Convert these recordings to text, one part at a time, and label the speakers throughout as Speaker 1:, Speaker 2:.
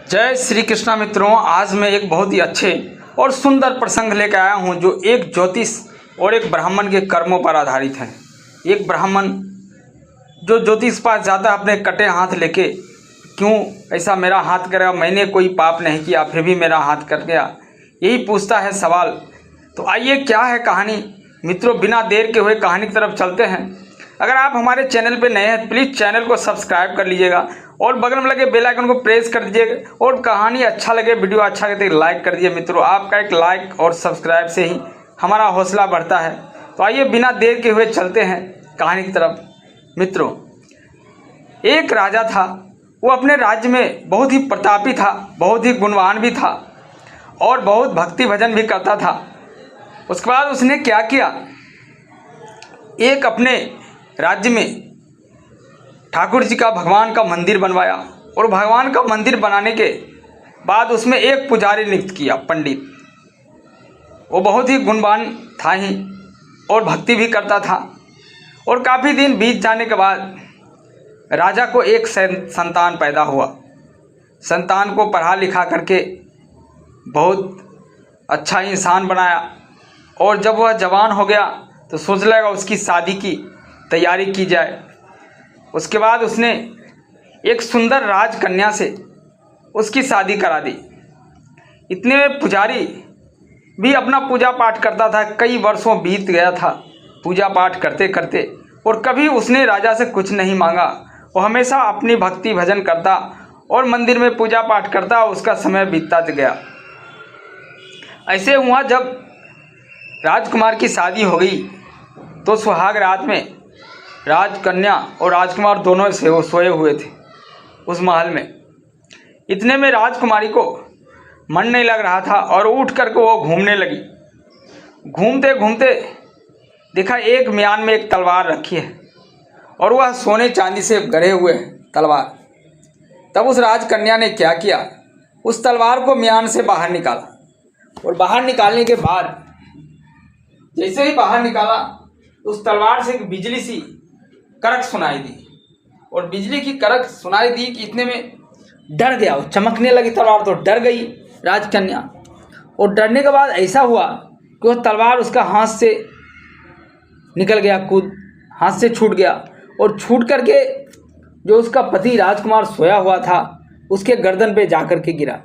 Speaker 1: जय श्री कृष्णा मित्रों। आज मैं एक बहुत ही अच्छे और सुंदर प्रसंग लेकर आया हूं जो एक ज्योतिष और एक ब्राह्मण के कर्मों पर आधारित है। एक ब्राह्मण जो ज्योतिष पास जाता है अपने कटे हाथ लेके, क्यों ऐसा मेरा हाथ करेगा, मैंने कोई पाप नहीं किया फिर भी मेरा हाथ कट गया, यही पूछता है सवाल। तो आइए क्या है कहानी मित्रों, बिना देर के हुए कहानी की तरफ चलते हैं। अगर आप हमारे चैनल पर नए हैं प्लीज़ चैनल को सब्सक्राइब कर लीजिएगा और बगल में लगे बेल आइकन को प्रेस कर दीजिएगा और कहानी अच्छा लगे, वीडियो अच्छा लगे तो लाइक कर दीजिए। मित्रों आपका एक लाइक और सब्सक्राइब से ही हमारा हौसला बढ़ता है। तो आइए बिना देर के हुए चलते हैं कहानी की तरफ। मित्रों एक राजा था, वो अपने राज्य में बहुत ही प्रतापी था, बहुत ही गुणवान भी था और बहुत भक्ति भजन भी करता था। उसके बाद उसने क्या किया, एक अपने राज्य में ठाकुर जी का भगवान का मंदिर बनवाया और भगवान का मंदिर बनाने के बाद उसमें एक पुजारी नियुक्त किया, पंडित। वो बहुत ही गुणवान था ही और भक्ति भी करता था। और काफ़ी दिन बीत जाने के बाद राजा को एक संतान पैदा हुआ। संतान को पढ़ा लिखा करके बहुत अच्छा इंसान बनाया और जब वह जवान हो गया तो सोच लेगा उसकी शादी की तैयारी की जाए। उसके बाद उसने एक सुंदर राजकन्या से उसकी शादी करा दी। इतने में पुजारी भी अपना पूजा पाठ करता था, कई वर्षों बीत गया था पूजा पाठ करते करते और कभी उसने राजा से कुछ नहीं मांगा। वो हमेशा अपनी भक्ति भजन करता और मंदिर में पूजा पाठ करता, उसका समय बीतता गया। ऐसे हुआ जब राजकुमार की शादी हो गई तो सुहाग रात में राजकन्या और राजकुमार दोनों से सोए हुए थे उस महल में। इतने में राजकुमारी को मन नहीं लग रहा था और उठ करके वो घूमने लगी। घूमते घूमते देखा एक म्यान में एक तलवार रखी है और वह सोने चांदी से गढ़े हुए है तलवार। तब उस राजकन्या ने क्या किया, उस तलवार को म्यान से बाहर निकाला और बाहर निकालने के बाद जैसे ही बाहर निकाला उस तलवार से एक बिजली सी कड़क सुनाई दी और बिजली की कड़क सुनाई दी कि इतने में डर गया, वो चमकने लगी तलवार तो डर गई राजकन्या। और डरने के बाद ऐसा हुआ कि वो तलवार उसका हाथ से निकल गया, कूद हाथ से छूट गया और छूट करके जो उसका पति राजकुमार सोया हुआ था उसके गर्दन पे जाकर के गिरा,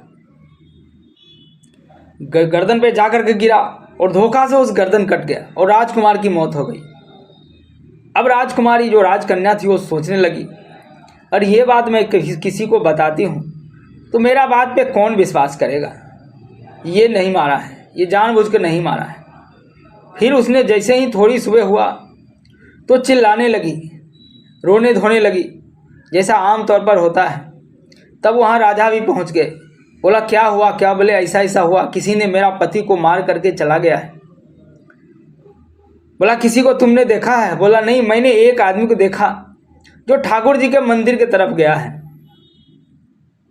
Speaker 1: गर्दन पे जाकर के गिरा और धोखा से उस गर्दन कट गया और राजकुमार की मौत हो गई। अब राजकुमारी जो राजकन्या थी वो सोचने लगी, और ये बात मैं किसी को बताती हूँ तो मेरा बात पे कौन विश्वास करेगा, ये नहीं मारा है, ये जानबूझ कर नहीं मारा है। फिर उसने जैसे ही थोड़ी सुबह हुआ तो चिल्लाने लगी, रोने धोने लगी जैसा आम तौर पर होता है। तब वहाँ राजा भी पहुँच गए। बोला क्या हुआ, क्या? बोले ऐसा ऐसा हुआ, किसी ने मेरा पति को मार करके चला गया है। बोला किसी को तुमने देखा है? बोला नहीं, मैंने एक आदमी को देखा जो ठाकुर जी के मंदिर की तरफ गया है।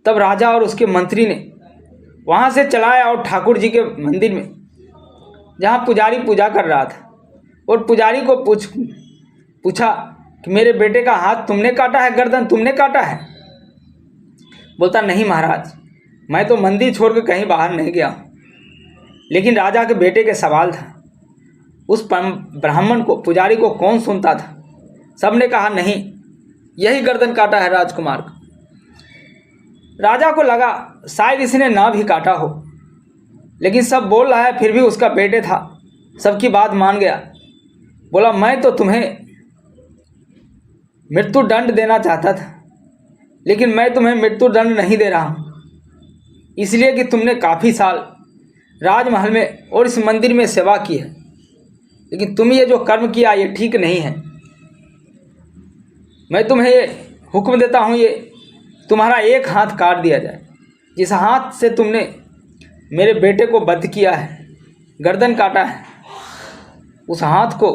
Speaker 1: तब राजा और उसके मंत्री ने वहाँ से चलाया और ठाकुर जी के मंदिर में जहाँ पुजारी पूजा कर रहा था और पुजारी को पूछा कि मेरे बेटे का हाथ तुमने काटा है, गर्दन तुमने काटा है? बोलता नहीं महाराज, मैं तो मंदिर छोड़ के कहीं बाहर नहीं गया। लेकिन राजा के बेटे के सवाल था, उस ब्राह्मण को, पुजारी को कौन सुनता था? सबने कहा नहीं, यही गर्दन काटा है राजकुमार का। राजा को लगा शायद इसने ना भी काटा हो, लेकिन सब बोल रहा है फिर भी उसका बेटे था, सबकी बात मान गया। बोला मैं तो तुम्हें मृत्यु दंड देना चाहता था, लेकिन मैं तुम्हें मृत्यु दंड नहीं दे रहा हूँ, इसलिए कि तुमने काफ़ी साल राजमहल में और इस मंदिर में सेवा की है, लेकिन तुम ये जो कर्म किया ये ठीक नहीं है। मैं तुम्हें ये हुक्म देता हूँ, ये तुम्हारा एक हाथ काट दिया जाए। जिस हाथ से तुमने मेरे बेटे को वध किया है, गर्दन काटा है, उस हाथ को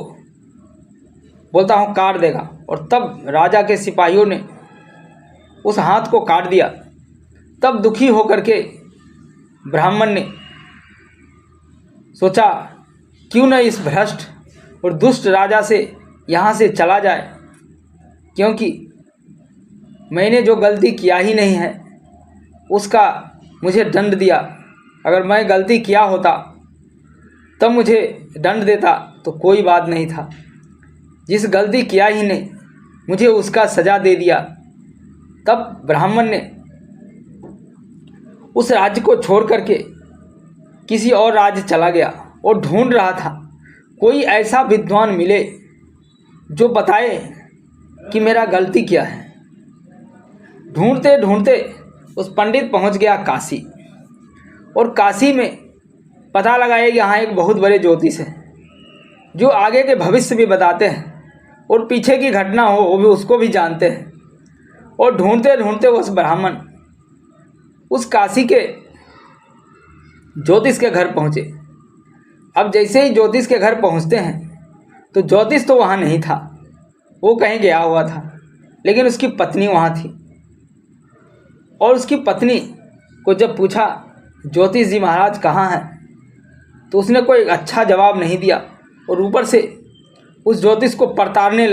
Speaker 1: बोलता हूँ काट देगा। और तब राजा के सिपाहियों ने उस हाथ को काट दिया। तब दुखी होकर के ब्राह्मण ने सोचा क्यों न इस भ्रष्ट और दुष्ट राजा से यहाँ से चला जाए, क्योंकि मैंने जो गलती किया ही नहीं है उसका मुझे दंड दिया। अगर मैं गलती किया होता तब मुझे दंड देता तो कोई बात नहीं था। जिस गलती किया ही नहीं मुझे उसका सज़ा दे दिया। तब ब्राह्मण ने उस राज्य को छोड़ करके किसी और राज्य चला गया और ढूंढ रहा था कोई ऐसा विद्वान मिले जो बताए कि मेरा गलती क्या है। ढूंढते ढूंढते उस पंडित पहुंच गया काशी, और काशी में पता लगाया कि यहाँ एक बहुत बड़े ज्योतिष है जो आगे के भविष्य भी बताते हैं और पीछे की घटना हो वो भी उसको भी जानते हैं। और ढूंढते ढूंढते उस ब्राह्मण उस काशी के ज्योतिष के घर पहुँचे। अब जैसे ही ज्योतिष के घर पहुँचते हैं तो ज्योतिष तो वहाँ नहीं था, वो कहीं गया हुआ था, लेकिन उसकी पत्नी वहाँ थी। और उसकी पत्नी को जब पूछा ज्योतिष जी महाराज कहाँ हैं, तो उसने कोई अच्छा जवाब नहीं दिया और ऊपर से उस ज्योतिष को प्रताड़ने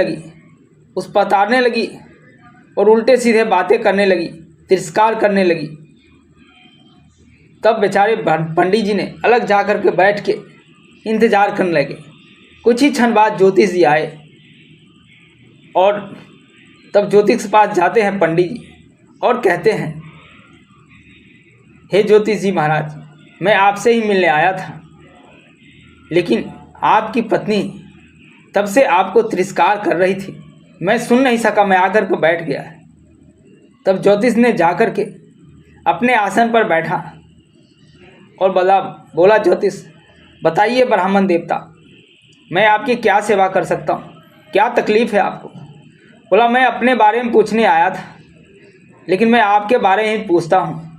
Speaker 1: लगी और उल्टे सीधे बातें करने लगी, तिरस्कार करने लगी। तब बेचारे पंडित जी ने अलग जा कर के बैठ के इंतज़ार करने लगे। कुछ ही क्षण बाद ज्योतिष जी आए और तब ज्योतिष के पास जाते हैं पंडित जी और कहते हैं, हे ज्योतिष जी महाराज, मैं आपसे ही मिलने आया था, लेकिन आपकी पत्नी तब से आपको तिरस्कार कर रही थी, मैं सुन नहीं सका, मैं आकर के बैठ गया। तब ज्योतिष ने जाकर के अपने आसन पर बैठा और बोला ज्योतिष, बताइए ब्राह्मण देवता, मैं आपकी क्या सेवा कर सकता हूँ, क्या तकलीफ़ है आपको। बोला, मैं अपने बारे में पूछने आया था, लेकिन मैं आपके बारे में ही पूछता हूँ।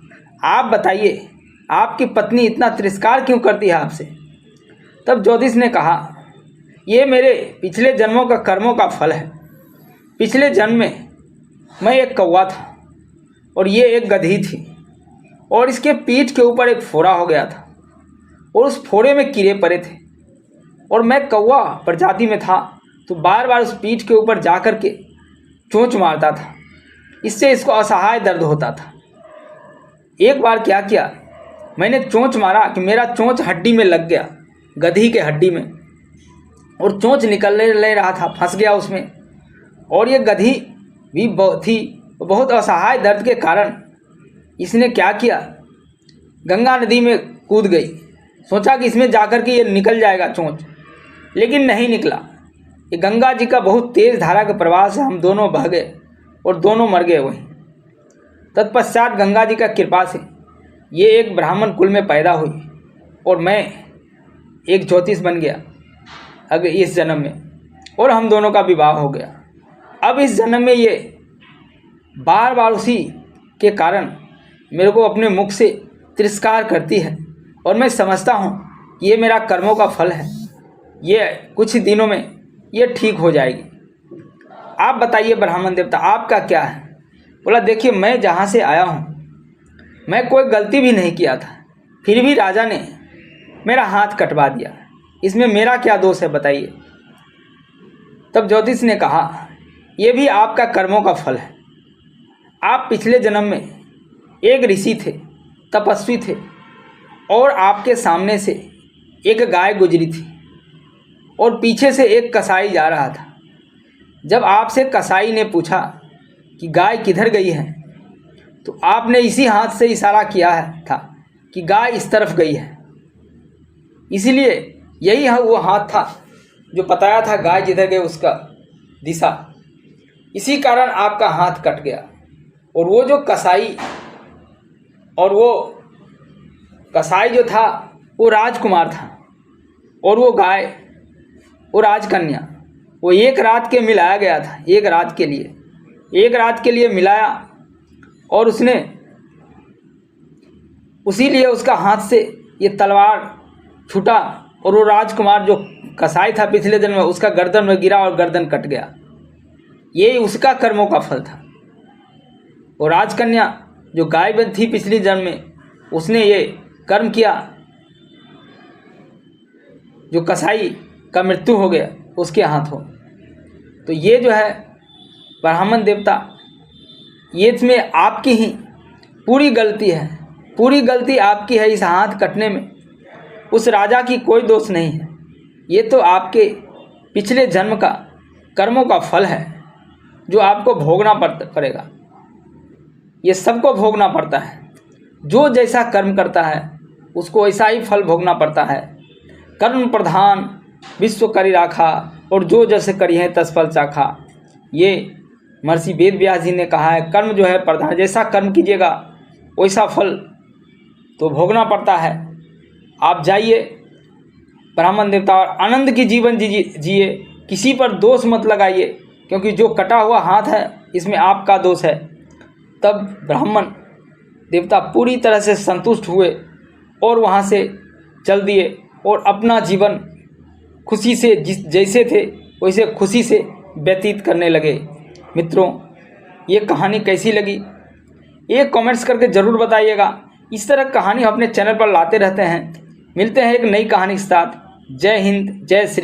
Speaker 1: आप बताइए, आपकी पत्नी इतना तिरस्कार क्यों करती है आपसे। तब ज्योतिष ने कहा, ये मेरे पिछले जन्मों का कर्मों का फल है। पिछले जन्म में मैं एक कौवा था और ये एक गधी थी, और इसके पीठ के ऊपर एक फोड़ा हो गया था और उस फोड़े में कीड़े पड़े थे, और मैं कौवा प्रजाति में था तो बार बार उस पीठ के ऊपर जा कर के चोंच मारता था, इससे इसको असहाय दर्द होता था। एक बार क्या किया, मैंने चोंच मारा कि मेरा चोंच हड्डी में लग गया, गधी के हड्डी में, और चोंच निकलने ले रहा था, फंस गया उसमें। और ये गधी भी बहुत असहाय दर्द के कारण इसने क्या किया, गंगा नदी में कूद गई। सोचा कि इसमें जाकर के ये निकल जाएगा चोंच, लेकिन नहीं निकला। ये गंगा जी का बहुत तेज़ धारा के प्रवाह से हम दोनों बह गए और दोनों मर गए वहीं। तत्पश्चात गंगा जी का कृपा से ये एक ब्राह्मण कुल में पैदा हुई और मैं एक ज्योतिष बन गया अगर इस जन्म में, और हम दोनों का विवाह हो गया। अब इस जन्म में ये बार बार उसी के कारण मेरे को अपने मुख से तिरस्कार करती है, और मैं समझता हूँ कि ये मेरा कर्मों का फल है, ये कुछ दिनों में ये ठीक हो जाएगी। आप बताइए ब्राह्मण देवता, आपका क्या है। बोला, देखिए, मैं जहाँ से आया हूँ मैं कोई गलती भी नहीं किया था, फिर भी राजा ने मेरा हाथ कटवा दिया, इसमें मेरा क्या दोष है बताइए। तब ज्योतिष ने कहा, यह भी आपका कर्मों का फल है। आप पिछले जन्म में एक ऋषि थे, तपस्वी थे, और आपके सामने से एक गाय गुजरी थी और पीछे से एक कसाई जा रहा था। जब आपसे कसाई ने पूछा कि गाय किधर गई है, तो आपने इसी हाथ से इशारा किया था कि गाय इस तरफ गई है। इसीलिए यही वो हाथ था जो बताया था गाय जिधर गई उसका दिशा, इसी कारण आपका हाथ कट गया। और वो जो कसाई जो था वो राजकुमार था, और वो गाय वो राजकन्या, वो एक रात के मिलाया गया था, एक रात के लिए मिलाया, और उसने उसीलिए उसका हाथ से ये तलवार छूटा, और वो राजकुमार जो कसाई था पिछले जन्म में उसका गर्दन में गिरा और गर्दन कट गया। यही उसका कर्मों का फल था। और राजकन्या जो गाय बन थी पिछले जन्म में, उसने ये कर्म किया, जो कसाई का मृत्यु हो गया उसके हाथों। तो ये जो है ब्राह्मण देवता, ये इसमें आपकी ही पूरी गलती आपकी है इस हाथ कटने में। उस राजा की कोई दोष नहीं है, ये तो आपके पिछले जन्म का कर्मों का फल है जो आपको भोगना पड़ेगा। ये सबको भोगना पड़ता है, जो जैसा कर्म करता है उसको वैसा ही फल भोगना पड़ता है। कर्म प्रधान विश्व करी राखा, और जो जैसे करी है तस फल चाखा। ये महर्षि वेद व्यास जी ने कहा है, कर्म जो है प्रधान, जैसा कर्म कीजिएगा वैसा फल तो भोगना पड़ता है। आप जाइए ब्राह्मण देवता और आनंद की जीवन जिए, किसी पर दोष मत लगाइए, क्योंकि जो कटा हुआ हाथ है इसमें आपका दोष है। तब ब्राह्मण देवता पूरी तरह से संतुष्ट हुए और वहाँ से चल दिए और अपना जीवन खुशी से जैसे थे वैसे खुशी से व्यतीत करने लगे। मित्रों, ये कहानी कैसी लगी ये कमेंट्स करके ज़रूर बताइएगा। इस तरह कहानी अपने चैनल पर लाते रहते हैं। मिलते हैं एक नई कहानी के साथ। जय हिंद, जय श्री।